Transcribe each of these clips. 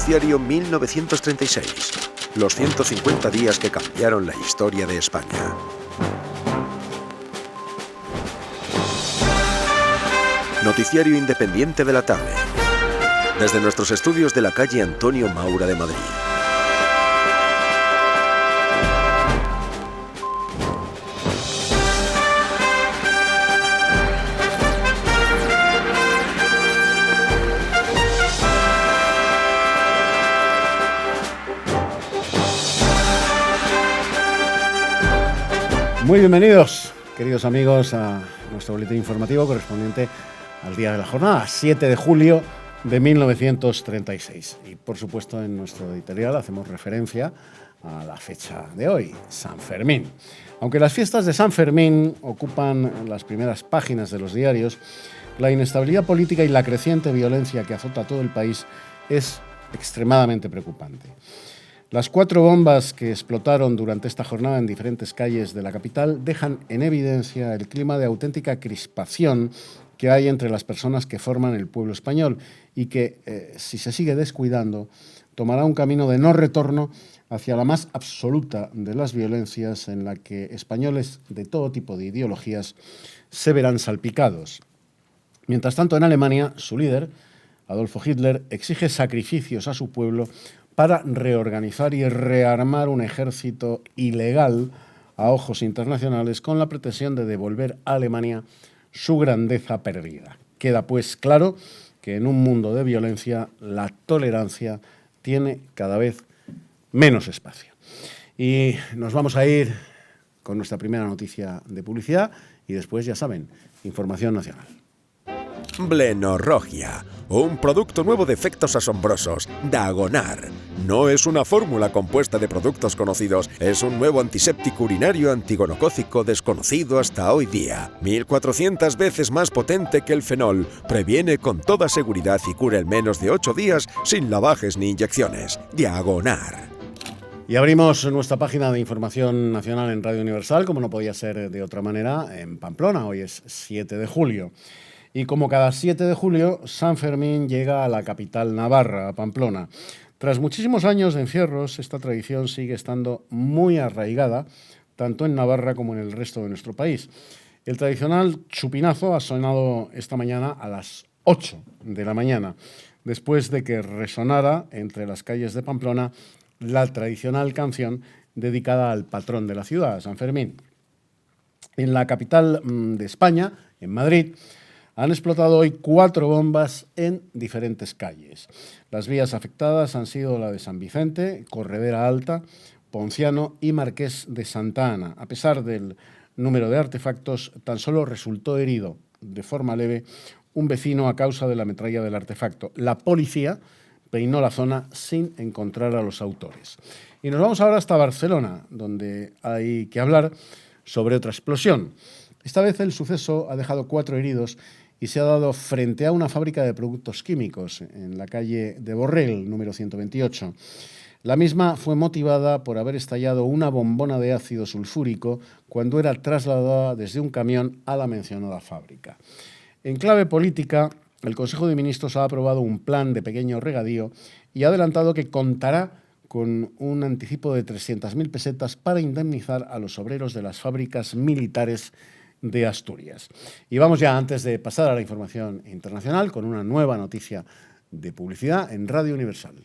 Noticiario 1936. Los 150 días que cambiaron la historia de España. Noticiario independiente de la tarde. Desde nuestros estudios de la calle Antonio Maura de Madrid. Muy bienvenidos, queridos amigos, a nuestro boletín informativo correspondiente al día de la jornada, 7 de julio de 1936. Y por supuesto en nuestro editorial hacemos referencia a la fecha de hoy, San Fermín. Aunque las fiestas de San Fermín ocupan las primeras páginas de los diarios, la inestabilidad política y la creciente violencia que azota a todo el país es extremadamente preocupante. Las 4 bombas que explotaron durante esta jornada en diferentes calles de la capital dejan en evidencia el clima de auténtica crispación que hay entre las personas que forman el pueblo español y que, si se sigue descuidando, tomará un camino de no retorno hacia la más absoluta de las violencias en la que españoles de todo tipo de ideologías se verán salpicados. Mientras tanto, en Alemania, su líder, Adolfo Hitler, exige sacrificios a su pueblo para reorganizar y rearmar un ejército ilegal a ojos internacionales con la pretensión de devolver a Alemania su grandeza perdida. Queda pues claro que en un mundo de violencia la tolerancia tiene cada vez menos espacio. Y nos vamos a ir con nuestra primera noticia de publicidad y después, ya saben, información nacional. Blenorrogia, un producto nuevo de efectos asombrosos, Dagonar. No es una fórmula compuesta de productos conocidos, es un nuevo antiséptico urinario antigonocócico desconocido hasta hoy día. 1400 veces más potente que el fenol, previene con toda seguridad y cura en menos de 8 días sin lavajes ni inyecciones. Dagonar. Y abrimos nuestra página de información nacional en Radio Universal, como no podía ser de otra manera, en Pamplona. Hoy es 7 de julio. Y como cada 7 de julio, San Fermín llega a la capital navarra, a Pamplona. Tras muchísimos años de encierros, esta tradición sigue estando muy arraigada, tanto en Navarra como en el resto de nuestro país. El tradicional chupinazo ha sonado esta mañana a las 8 de la mañana, después de que resonara entre las calles de Pamplona la tradicional canción dedicada al patrón de la ciudad, San Fermín. En la capital de España, en Madrid, han explotado hoy 4 bombas en diferentes calles. Las vías afectadas han sido la de San Vicente, Corredera Alta, Ponciano y Marqués de Santa Ana. A pesar del número de artefactos, tan solo resultó herido de forma leve un vecino a causa de la metralla del artefacto. La policía peinó la zona sin encontrar a los autores. Y nos vamos ahora hasta Barcelona, donde hay que hablar sobre otra explosión. Esta vez el suceso ha dejado 4 heridos y se ha dado frente a una fábrica de productos químicos en la calle de Borrell, número 128. La misma fue motivada por haber estallado una bombona de ácido sulfúrico cuando era trasladada desde un camión a la mencionada fábrica. En clave política, el Consejo de Ministros ha aprobado un plan de pequeño regadío y ha adelantado que contará con un anticipo de 300.000 pesetas para indemnizar a los obreros de las fábricas militares de Asturias. Y vamos ya, antes de pasar a la información internacional, con una nueva noticia de publicidad en Radio Universal.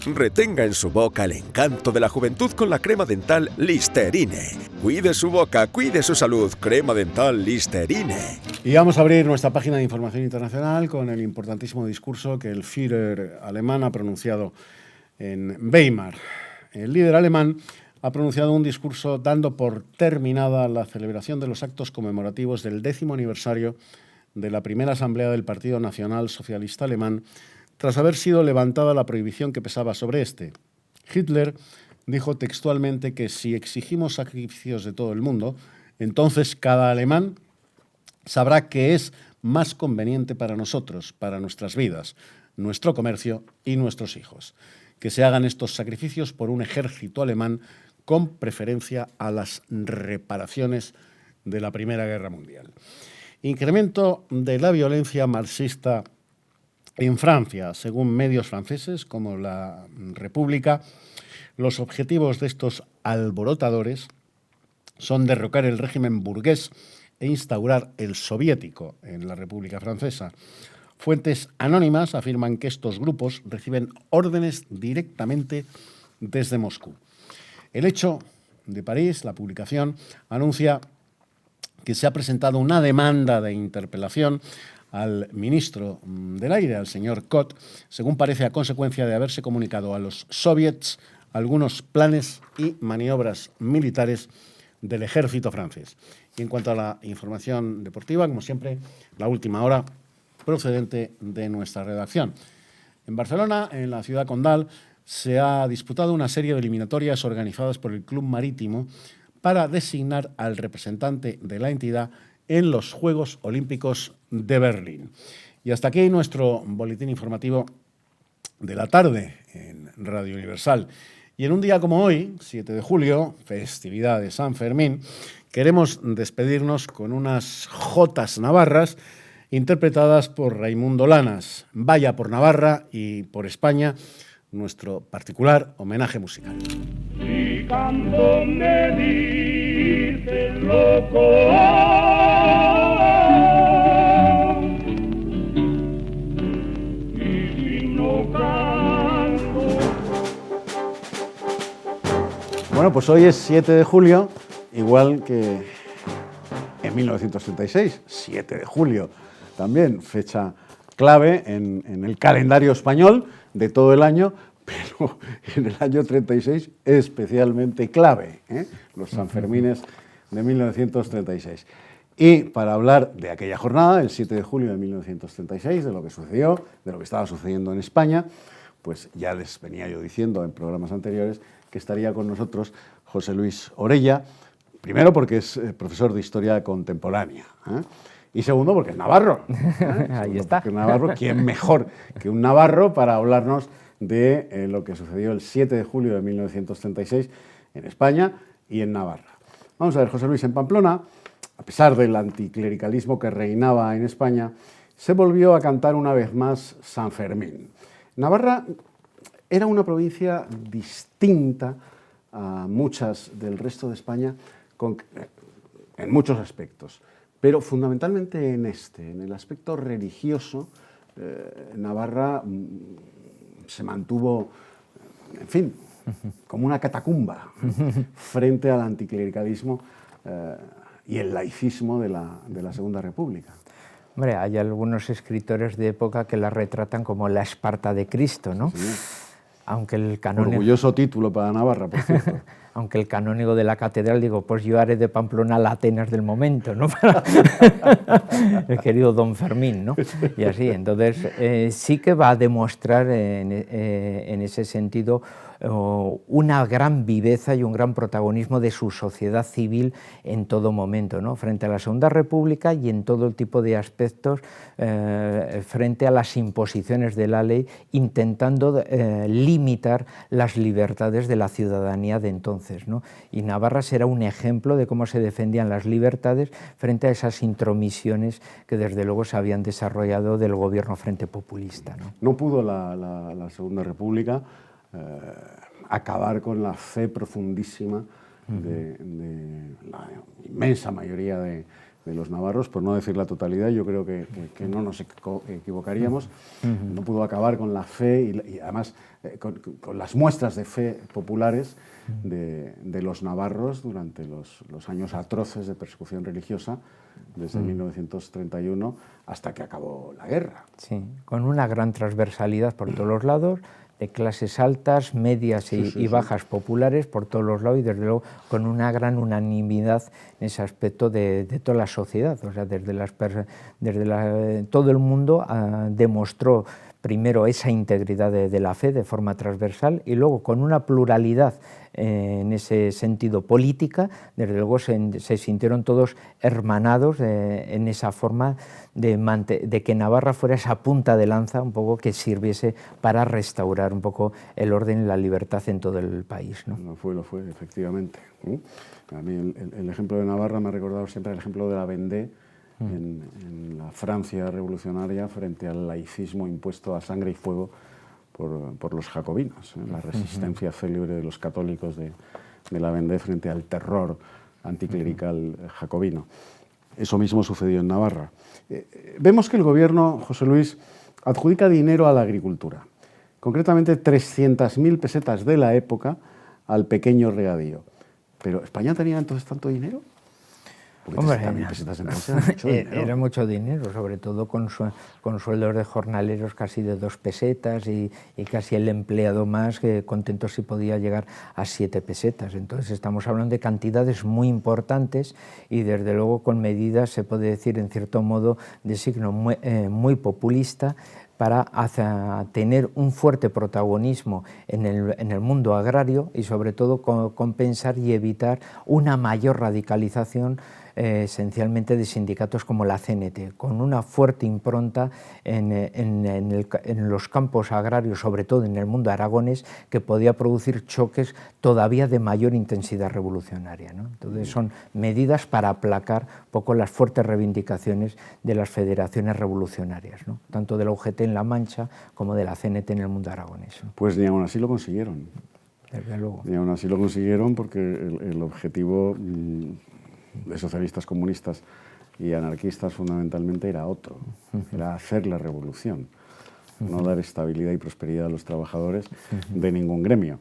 Retenga en su boca el encanto de la juventud con la crema dental Listerine. Cuide su boca, cuide su salud. Crema dental Listerine. Y vamos a abrir nuestra página de información internacional con el importantísimo discurso que el Führer alemán ha pronunciado en Weimar. El líder alemán ha pronunciado un discurso dando por terminada la celebración de los actos conmemorativos del 10º aniversario de la primera asamblea del Partido Nacional Socialista Alemán, tras haber sido levantada la prohibición que pesaba sobre este. Hitler dijo textualmente que si exigimos sacrificios de todo el mundo, entonces cada alemán sabrá que es más conveniente para nosotros, para nuestras vidas, nuestro comercio y nuestros hijos, que se hagan estos sacrificios por un ejército alemán con preferencia a las reparaciones de la Primera Guerra Mundial. Incremento de la violencia marxista En Francia, según medios franceses como La República, los objetivos de estos alborotadores son derrocar el régimen burgués e instaurar el soviético en la República Francesa. Fuentes anónimas afirman que estos grupos reciben órdenes directamente desde Moscú. El Hecho de París, la publicación, anuncia que se ha presentado una demanda de interpelación al ministro del Aire, al señor Cot, según parece a consecuencia de haberse comunicado a los soviets algunos planes y maniobras militares del ejército francés. Y en cuanto a la información deportiva, como siempre, la última hora procedente de nuestra redacción. En Barcelona, en la ciudad condal, se ha disputado una serie de eliminatorias organizadas por el Club Marítimo para designar al representante de la entidad en los Juegos Olímpicos de Berlín. Y hasta aquí nuestro boletín informativo de la tarde en Radio Universal. Y en un día como hoy, 7 de julio, festividad de San Fermín, queremos despedirnos con unas jotas navarras interpretadas por Raimundo Lanas. Vaya por Navarra y por España, nuestro particular homenaje musical. Si canto me dice loco, y si no canto. Bueno, pues hoy es 7 de julio, igual que en 1936, 7 de julio, también fecha clave en el calendario español de todo el año, pero en el año 36 especialmente clave, los Sanfermines de 1936. Y para hablar de aquella jornada, el 7 de julio de 1936, de lo que sucedió, de lo que estaba sucediendo en España, pues ya les venía yo diciendo en programas anteriores que estaría con nosotros José Luis Orella, primero porque es profesor de Historia Contemporánea, y segundo porque es navarro. Ahí está. Porque navarro, ¿quién mejor que un navarro para hablarnos de lo que sucedió el 7 de julio de 1936 en España y en Navarra? Vamos a ver, José Luis, en Pamplona, a pesar del anticlericalismo que reinaba en España, se volvió a cantar una vez más San Fermín. Navarra era una provincia distinta a muchas del resto de España en muchos aspectos, pero fundamentalmente en el aspecto religioso. Navarra se mantuvo, en fin, como una catacumba frente al anticlericalismo y el laicismo de la Segunda República. Hombre, hay algunos escritores de época que la retratan como la Esparta de Cristo, ¿no? Sí. Aunque el canónigo... Orgulloso título para Navarra, por cierto. Aunque el canónigo de la catedral, digo, pues yo haré de Pamplona la Atenas del momento, ¿no? El querido don Fermín, ¿no? Y así, entonces sí que va a demostrar en ese sentido una gran viveza y un gran protagonismo de su sociedad civil en todo momento, ¿no? Frente a la Segunda República y en todo el tipo de aspectos, frente a las imposiciones de la ley, intentando limitar las libertades de la ciudadanía de entonces, ¿no? Y Navarra será un ejemplo de cómo se defendían las libertades frente a esas intromisiones que desde luego se habían desarrollado del gobierno frente populista, ¿no? No pudo la Segunda República acabar con la fe profundísima de la inmensa mayoría de los navarros, por no decir la totalidad. Yo creo que no nos equivocaríamos. No pudo acabar con la fe y además con las muestras de fe populares de los navarros durante los años atroces de persecución religiosa, desde 1931 hasta que acabó la guerra. Sí, con una gran transversalidad por todos los lados, de clases altas, medias y bajas populares por todos los lados, y desde luego con una gran unanimidad en ese aspecto de toda la sociedad. O sea, todo el mundo demostró primero esa integridad de la fe de forma transversal, y luego con una pluralidad en ese sentido política. Desde luego se sintieron todos hermanados en esa forma de que Navarra fuera esa punta de lanza un poco que sirviese para restaurar un poco el orden y la libertad en todo el país, ¿no? Lo fue, efectivamente. A mí el ejemplo de Navarra me ha recordado siempre el ejemplo de la Vendée en la Francia revolucionaria frente al laicismo impuesto a sangre y fuego por los jacobinos, la resistencia célebre de los católicos de la Vendée frente al terror anticlerical jacobino. Eso mismo sucedió en Navarra. Vemos que el gobierno, José Luis, adjudica dinero a la agricultura, concretamente 300.000 pesetas de la época al pequeño regadío. ¿Pero España tenía entonces tanto dinero? Porque 300.000 pesetas entonces era mucho dinero. Era mucho dinero, sobre todo con sueldos de jornaleros casi de 2 pesetas y casi el empleado más que contento si podía llegar a 7 pesetas. Entonces estamos hablando de cantidades muy importantes y desde luego con medidas, se puede decir en cierto modo, de signo muy populista, para tener un fuerte protagonismo en el mundo agrario y sobre todo compensar y evitar una mayor radicalización esencialmente de sindicatos como la CNT, con una fuerte impronta en los campos agrarios, sobre todo en el mundo aragonés, que podía producir choques todavía de mayor intensidad revolucionaria, ¿no? Entonces son medidas para aplacar un poco las fuertes reivindicaciones de las federaciones revolucionarias, ¿no? Tanto de la UGT en La Mancha como de la CNT en el mundo aragonés, ¿no? Pues ni aún así lo consiguieron. Desde luego. Y aún así lo consiguieron porque el objetivo de socialistas, comunistas y anarquistas fundamentalmente era otro, era hacer la revolución, no dar estabilidad y prosperidad a los trabajadores de ningún gremio,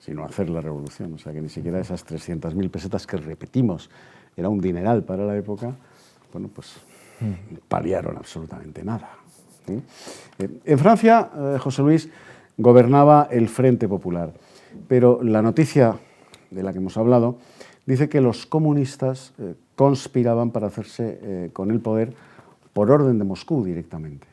sino hacer la revolución. O sea que ni siquiera esas 300.000 pesetas que repetimos era un dineral para la época, bueno, pues paliaron absolutamente nada. En Francia, José Luis, gobernaba el Frente Popular, pero la noticia de la que hemos hablado dice que los comunistas conspiraban para hacerse con el poder por orden de Moscú directamente.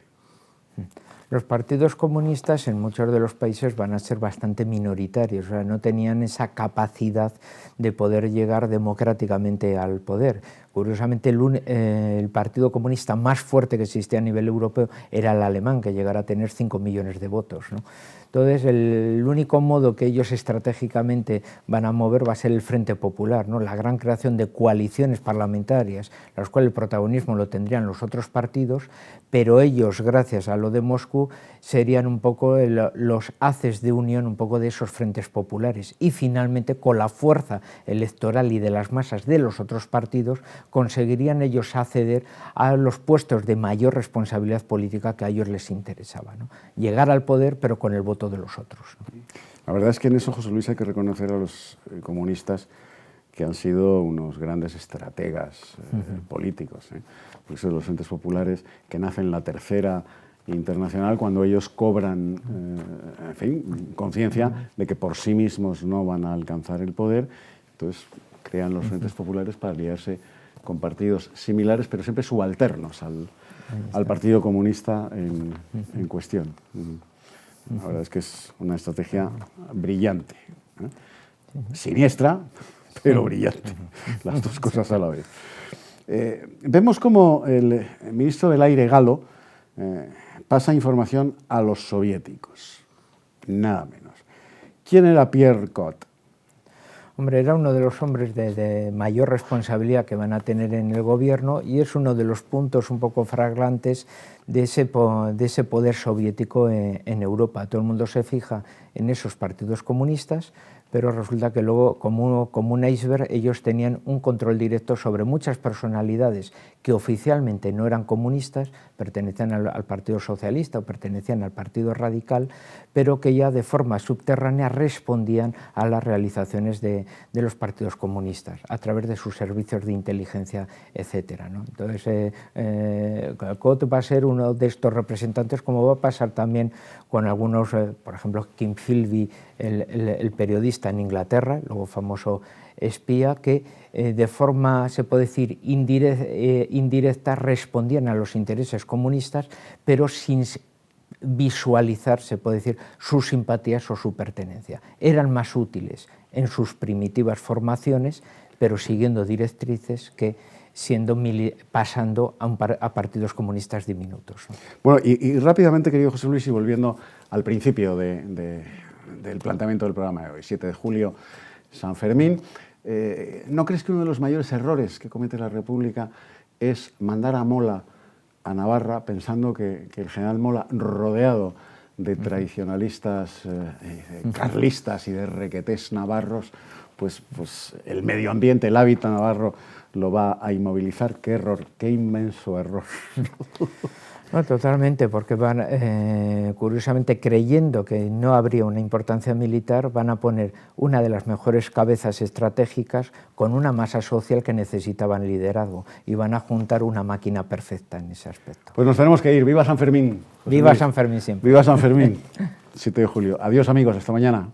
Los partidos comunistas en muchos de los países van a ser bastante minoritarios, o sea, no tenían esa capacidad de poder llegar democráticamente al poder. Curiosamente, el partido comunista más fuerte que existía a nivel europeo era el alemán, que llegara a tener 5 millones de votos, ¿no? Entonces, el único modo que ellos estratégicamente van a mover va a ser el Frente Popular, ¿no? La gran creación de coaliciones parlamentarias, las cuales el protagonismo lo tendrían los otros partidos, pero ellos, gracias a lo de Moscú, serían un poco los haces de unión un poco de esos frentes populares. Y finalmente, con la fuerza electoral y de las masas de los otros partidos, conseguirían ellos acceder a los puestos de mayor responsabilidad política que a ellos les interesaba, ¿no? Llegar al poder, pero con el voto de los otros, ¿no? La verdad es que en eso, José Luis, hay que reconocer a los comunistas que han sido unos grandes estrategas políticos, por eso los frentes populares que nacen en la Tercera Internacional, cuando ellos cobran, en fin, conciencia de que por sí mismos no van a alcanzar el poder, entonces crean los frentes populares para aliarse con partidos similares, pero siempre subalternos al Partido Comunista en cuestión. La verdad es que es una estrategia brillante, siniestra, pero brillante, las dos cosas a la vez. Vemos como el ministro del Aire galo pasa información a los soviéticos, nada menos. ¿Quién era Pierre Cot? Hombre, era uno de los hombres de mayor responsabilidad que van a tener en el gobierno y es uno de los puntos un poco flagrantes de ese poder soviético en Europa. Todo el mundo se fija en esos partidos comunistas, pero resulta que luego, como un iceberg, ellos tenían un control directo sobre muchas personalidades que oficialmente no eran comunistas, pertenecían al Partido Socialista o pertenecían al Partido Radical, pero que ya de forma subterránea respondían a las realizaciones de los partidos comunistas a través de sus servicios de inteligencia, etcétera, ¿no? Entonces, Cot va a ser uno de estos representantes, como va a pasar también con algunos, por ejemplo, Kim Philby, el periodista en Inglaterra, luego famoso espía, que de forma, se puede decir, indirecta respondían a los intereses comunistas, pero sin visualizar, se puede decir, sus simpatías o su pertenencia. Eran más útiles en sus primitivas formaciones, pero siguiendo directrices que pasando a partidos comunistas diminutos, ¿no? Bueno, y rápidamente, querido José Luis, y volviendo al principio del planteamiento del programa de hoy, 7 de julio, San Fermín, ¿no crees que uno de los mayores errores que comete la República es mandar a Mola a Navarra pensando que el general Mola, rodeado de tradicionalistas carlistas y de requetés navarros, pues el medio ambiente, el hábitat navarro lo va a inmovilizar. ¡Qué error, qué inmenso error! No, totalmente, porque van, curiosamente, creyendo que no habría una importancia militar, van a poner una de las mejores cabezas estratégicas con una masa social que necesitaban liderazgo, y van a juntar una máquina perfecta en ese aspecto. Pues nos tenemos que ir. ¡Viva San Fermín! ¡Viva San Fermín siempre! ¡Viva San Fermín! 7 de julio. Adiós, amigos, hasta mañana.